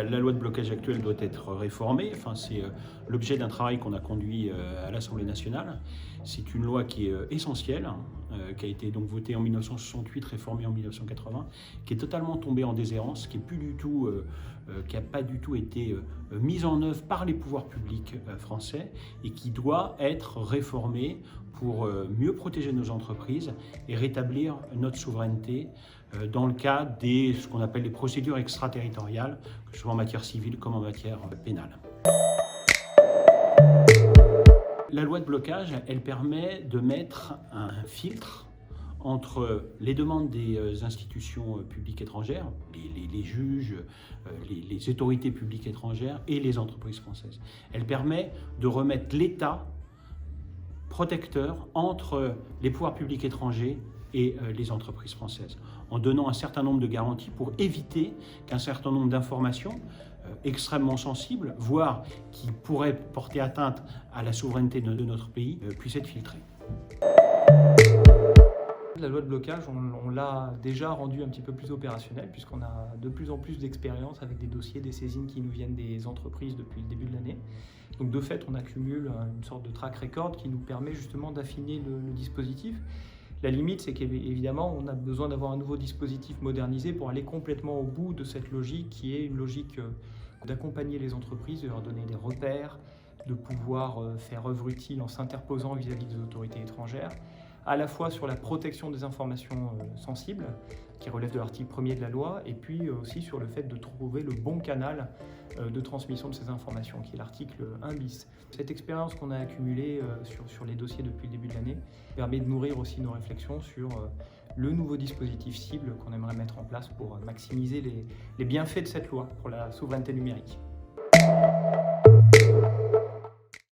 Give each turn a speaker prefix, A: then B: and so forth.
A: La loi de blocage actuelle doit être réformée. Enfin, c'est l'objet d'un travail qu'on a conduit à l'Assemblée nationale. C'est une loi qui est essentielle, qui a été donc votée en 1968, réformée en 1980, qui est totalement tombée en déshérence, qui n'a pas du tout été mise en œuvre par les pouvoirs publics français et qui doit être réformée pour mieux protéger nos entreprises et rétablir notre souveraineté dans le cadre ce qu'on appelle les procédures extraterritoriales, que ce soit en matière civile comme en matière pénale. La loi de blocage, elle permet de mettre un filtre entre les demandes des institutions publiques étrangères, les juges, les autorités publiques étrangères et les entreprises françaises. Elle permet de remettre l'État protecteur entre les pouvoirs publics étrangers et les entreprises françaises, en donnant un certain nombre de garanties pour éviter qu'un certain nombre d'informations extrêmement sensibles, voire qui pourraient porter atteinte à la souveraineté de notre pays, puissent être filtrées.
B: La loi de blocage, on l'a déjà rendue un petit peu plus opérationnelle puisqu'on a de plus en plus d'expérience avec des dossiers, des saisines qui nous viennent des entreprises depuis le début de l'année. Donc de fait, on accumule une sorte de track record qui nous permet justement d'affiner le dispositif. La limite, c'est qu'évidemment, on a besoin d'avoir un nouveau dispositif modernisé pour aller complètement au bout de cette logique qui est une logique d'accompagner les entreprises, de leur donner des repères, de pouvoir faire œuvre utile en s'interposant vis-à-vis des autorités étrangères, à la fois sur la protection des informations sensibles, qui relève de l'article 1er de la loi, et puis aussi sur le fait de trouver le bon canal de transmission de ces informations, qui est l'article 1 bis. Cette expérience qu'on a accumulée sur les dossiers depuis le début de l'année permet de nourrir aussi nos réflexions sur le nouveau dispositif cible qu'on aimerait mettre en place pour maximiser les bienfaits de cette loi pour la souveraineté numérique.